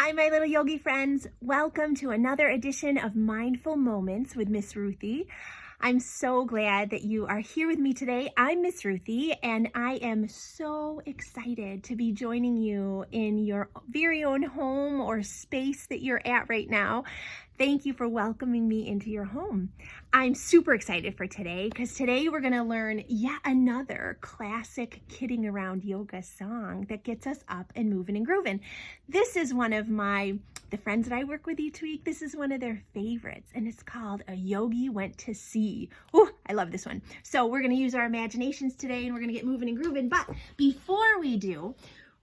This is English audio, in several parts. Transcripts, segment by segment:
Hi, my little yogi friends. Welcome to another edition of Mindful Moments with Miss Ruthie. I'm so glad that you are here with me today. I'm Miss Ruthie, and I am so excited to be joining you in your very own home or space that you're at right now. Thank you for welcoming me into your home. I'm super excited for today because today we're going to learn yet another classic kidding around yoga song that gets us up and moving and grooving. This is one of the friends that I work with each week. This is one of their favorites, and it's called A Yogi Went to Sea. Oh, I love this one. So we're going to use our imaginations today, and we're going to get moving and grooving. But before we do,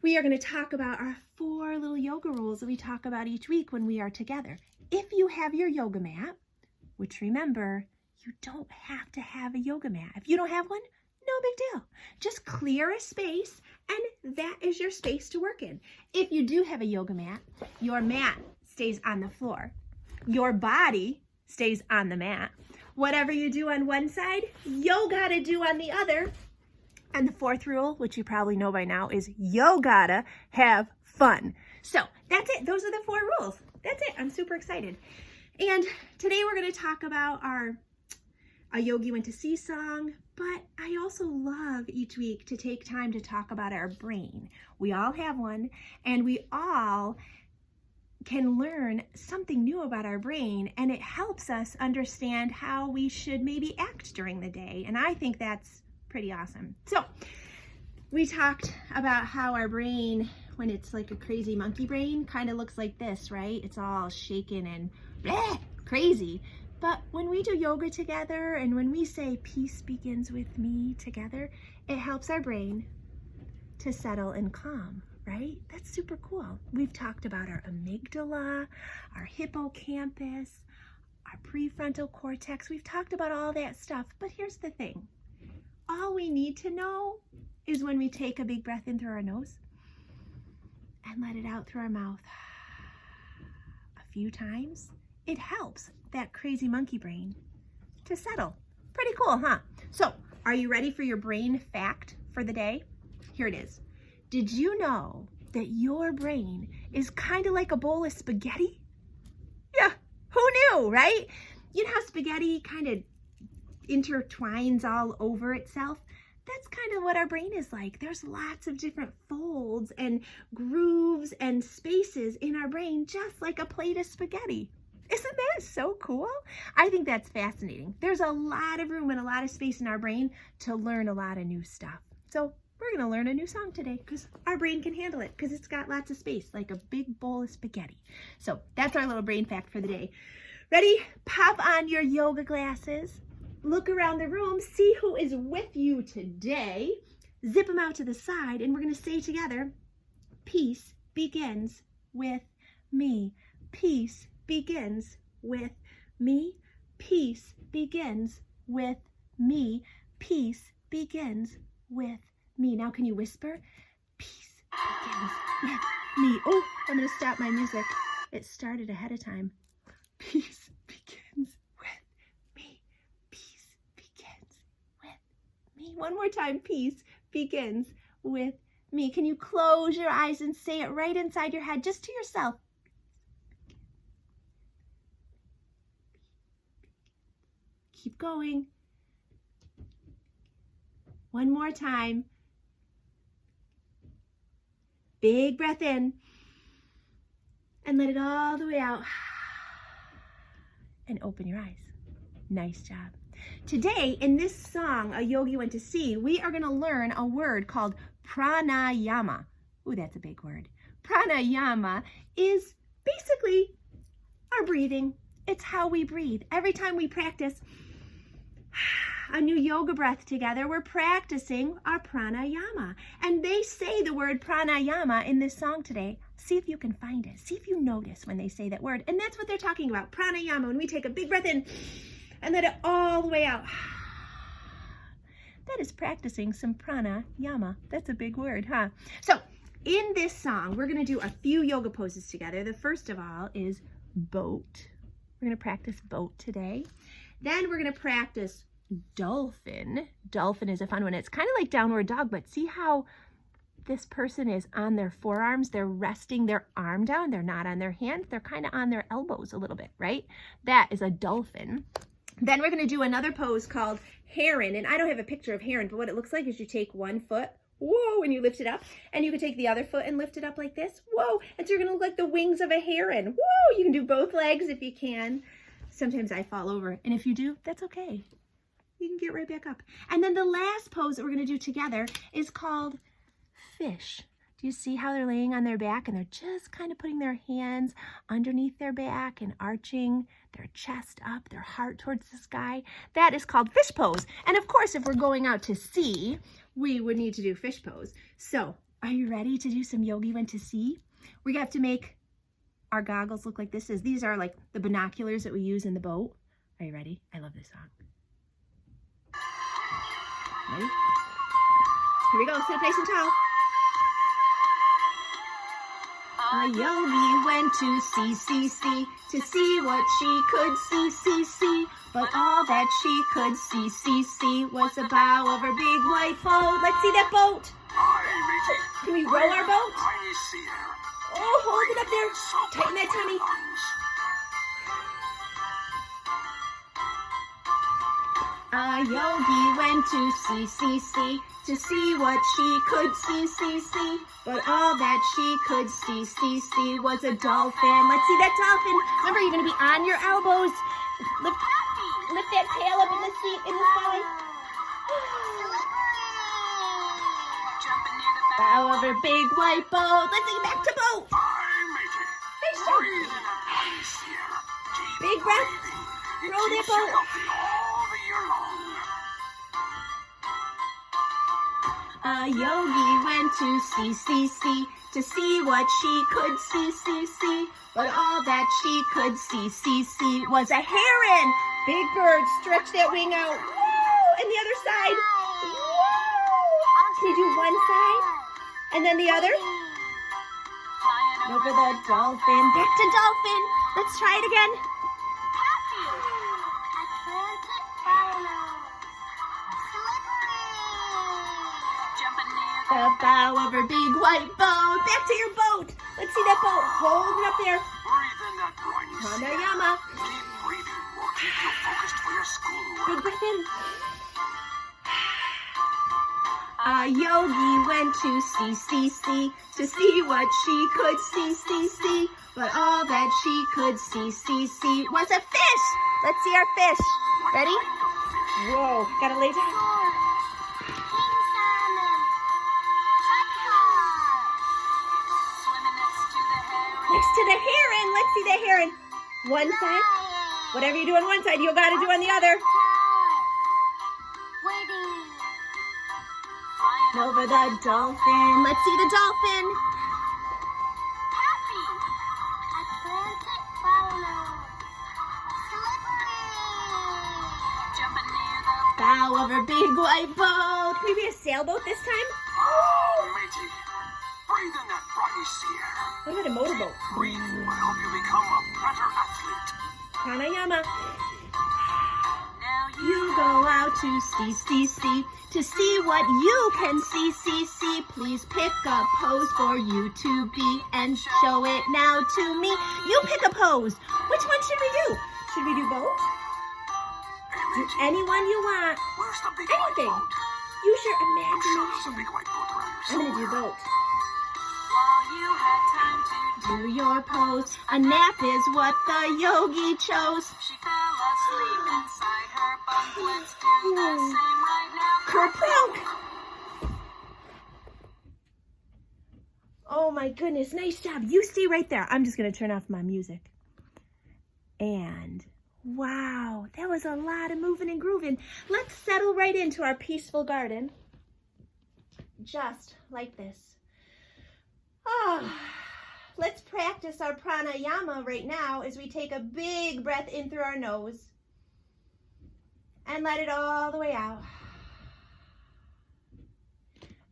we are going to talk about our 4 little yoga rules that we talk about each week when we are together. If you have your yoga mat, which remember, you don't have to have a yoga mat. If you don't have one, no big deal. Just clear a space, and that is your space to work in. If you do have a yoga mat, your mat stays on the floor. Your body stays on the mat. Whatever you do on one side, you gotta do on the other. And the 4th rule, which you probably know by now, is you gotta have fun. So that's it. Those are the 4 rules. That's it. I'm super excited. And today we're going to talk about our A Yogi Went to Sea song, but I also love each week to take time to talk about our brain. We all have one, and we all can learn something new about our brain, and it helps us understand how we should maybe act during the day. And I think that's pretty awesome. So we talked about how our brain, when it's like a crazy monkey brain, kind of looks like this, right? It's all shaken and crazy. But when we do yoga together and when we say peace begins with me together, it helps our brain to settle and calm, right? That's super cool. We've talked about our amygdala, our hippocampus, our prefrontal cortex. We've talked about all that stuff. But here's the thing. All we need to know is when we take a big breath in through our nose and let it out through our mouth a few times, it helps that crazy monkey brain to settle. Pretty cool, huh? So, are you ready for your brain fact for the day? Here it is. Did you know that your brain is kind of like a bowl of spaghetti? Yeah, who knew, right? You know how spaghetti kind of intertwines all over itself? That's kind of what our brain is like. There's lots of different folds and grooves and spaces in our brain, just like a plate of spaghetti. Isn't that so cool? I think that's fascinating. There's a lot of room and a lot of space in our brain to learn a lot of new stuff. So we're going to learn a new song today because our brain can handle it because it's got lots of space, like a big bowl of spaghetti. So that's our little brain fact for the day. Ready? Pop on your yoga glasses. Look around the room, see who is with you today. Zip them out to the side, and we're going to say together, peace begins with me. Peace begins with me. Peace begins with me. Peace begins with me. Now, can you whisper? Peace begins with me. Oh, I'm going to stop my music. It started ahead of time. Peace begins with me. Peace begins with me. One more time. Peace begins with me. Can you close your eyes and say it right inside your head, just to yourself? Keep going. One more time. Big breath in. And let it all the way out. And open your eyes. Nice job. Today, in this song, A Yogi Went to Sea, we are going to learn a word called pranayama. Ooh, that's a big word. Pranayama is basically our breathing. It's how we breathe. Every time we practice a new yoga breath together, we're practicing our pranayama. And they say the word pranayama in this song today. See if you can find it. See if you notice when they say that word. And that's what they're talking about. Pranayama, when we take a big breath in and let it all the way out. That is practicing some pranayama. That's a big word, huh? So in this song, we're going to do a few yoga poses together. The first of all is boat. We're going to practice boat today. Then we're going to practice dolphin. Dolphin is a fun one. It's kind of like downward dog, but see how this person is on their forearms. They're resting their arm down. They're not on their hands. They're kind of on their elbows a little bit, right? That is a dolphin. Then we're going to do another pose called heron. And I don't have a picture of heron, but what it looks like is you take one foot, whoa, and you lift it up. And you can take the other foot and lift it up like this, whoa. And so you're going to look like the wings of a heron. Whoa, you can do both legs if you can. Sometimes I fall over. And if you do, that's okay. You can get right back up. And then the last pose that we're going to do together is called fish. Do you see how they're laying on their back and they're just kind of putting their hands underneath their back and arching their chest up, their heart towards the sky? That is called fish pose. And of course, if we're going out to sea, we would need to do fish pose. So are you ready to do some Yogi Went to Sea? We have to make our goggles look like this. These are like the binoculars that we use in the boat. Are you ready? I love this song. Ready? Here we go. Sit up nice and tall. A yogi went to sea, to see what she could see. But all that she could see was the bow of her big white boat. Let's see that boat. Can we row our boat? Oh, hold it up there. Tighten that tummy. A yogi went to sea, to see what she could see. But all that she could see was a dolphin. Let's see that dolphin. Remember, you're going to be on your elbows. Lift that tail up in the seat, in the sky. Bow of her big white boat. Let's get back to boat. Nice job. Big breath. Row that boat. A yogi went to sea, to see what she could see. But all that she could see was a heron. Big bird, stretch that wing out. Woo! And the other side. Woo! Can you do one side? And then the other? Over the dolphin. Back to dolphin. Let's try it again. The bow of her big white boat. Back to your boat. Let's see that boat. Hold it up there. Pranayama. Keep breathing. We'll keep you focused for your schoolwork. Big breath in. A yogi went to sea, to see what she could see. But all that she could see was a fish. Let's see our fish. Ready? Whoa, gotta lay down. Next to the heron. Let's see the heron. One side. Whatever you do on one side, you gotta do on the other. Over the dolphin. Let's see the dolphin. Bow of her big white boat. Can we be a sailboat this time? Oh, matey. Breathe in that briny sea air. What about a motorboat? Breathe will help you become a better athlete. Pranayama. You go out to sea, to see what you can see. Please pick a pose for you to be and show it now to me. You pick a pose. Which one should we do? Should we do both? Do any one you want. Where's the big Anything. white boat? Use your I'm sure there's a imagination. big white boat around I'm here going to do somewhere. both. While you had time to Do your pose. A nap is what the yogi chose. she fell asleep inside her bunk. Let's do the same right now. Kerplunk! Oh my goodness, nice job. You stay right there. I'm just going to turn off my music. And wow, that was a lot of moving and grooving. Let's settle right into our peaceful garden. Just like this. Let's practice our pranayama right now as we take a big breath in through our nose and let it all the way out.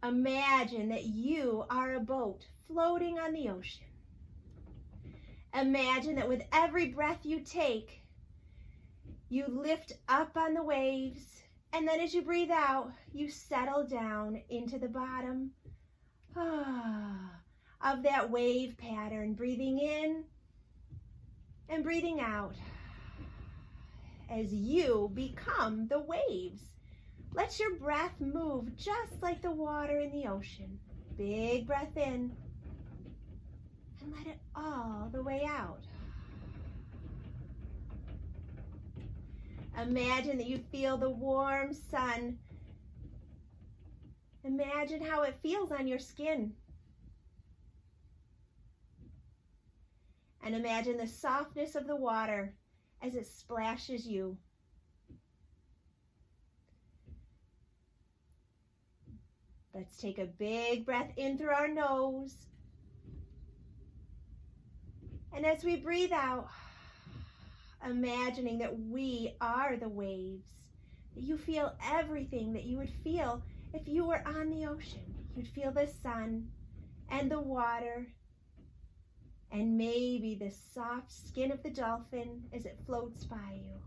Imagine that you are a boat floating on the ocean. Imagine that with every breath you take, you lift up on the waves, and then as you breathe out, you settle down into the bottom of that wave pattern, breathing in and breathing out as you become the waves. Let your breath move just like the water in the ocean. Big breath in and let it all the way out. Imagine that you feel the warm sun. Imagine how it feels on your skin. And imagine the softness of the water as it splashes you. Let's take a big breath in through our nose. And as we breathe out, imagining that we are the waves, that you feel everything that you would feel if you were on the ocean. You'd feel the sun and the water and maybe the soft skin of the dolphin as it floats by you.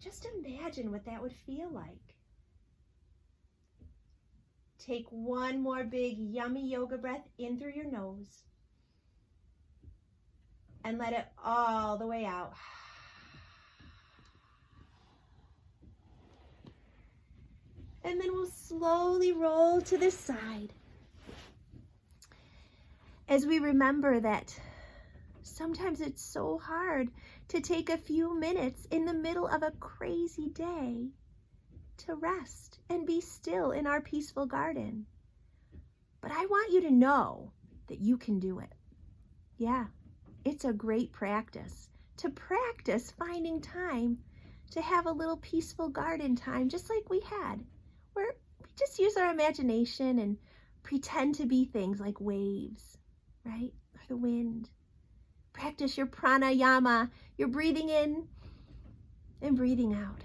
Just imagine what that would feel like. Take one more big yummy yoga breath in through your nose and let it all the way out. And then we'll slowly roll to the side as we remember that sometimes it's so hard to take a few minutes in the middle of a crazy day to rest and be still in our peaceful garden. But I want you to know that you can do it. Yeah, it's a great practice to practice finding time to have a little peaceful garden time just like we had, where we just use our imagination and pretend to be things like waves, right? Or the wind. Practice your pranayama, your breathing in and breathing out.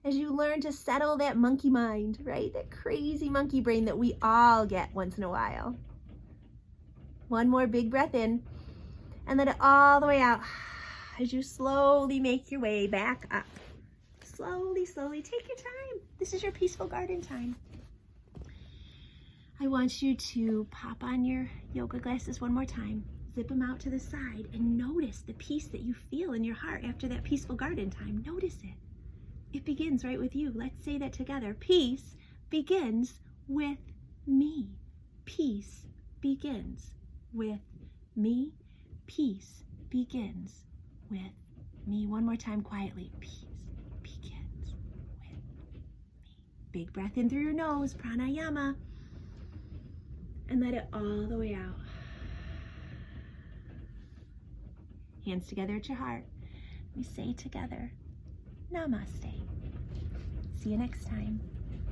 As you learn to settle that monkey mind, right? That crazy monkey brain that we all get once in a while. One more big breath in and let it all the way out as you slowly make your way back up. Slowly, slowly, take your time. This is your peaceful garden time. I want you to pop on your yoga glasses one more time. Zip them out to the side and notice the peace that you feel in your heart after that peaceful garden time. Notice it. It begins right with you. Let's say that together. Peace begins with me. Peace begins with me. Peace begins with me. One more time quietly. Peace begins with me. Big breath in through your nose, pranayama, and let it all the way out. Hands together at your heart. We say together, Namaste. See you next time.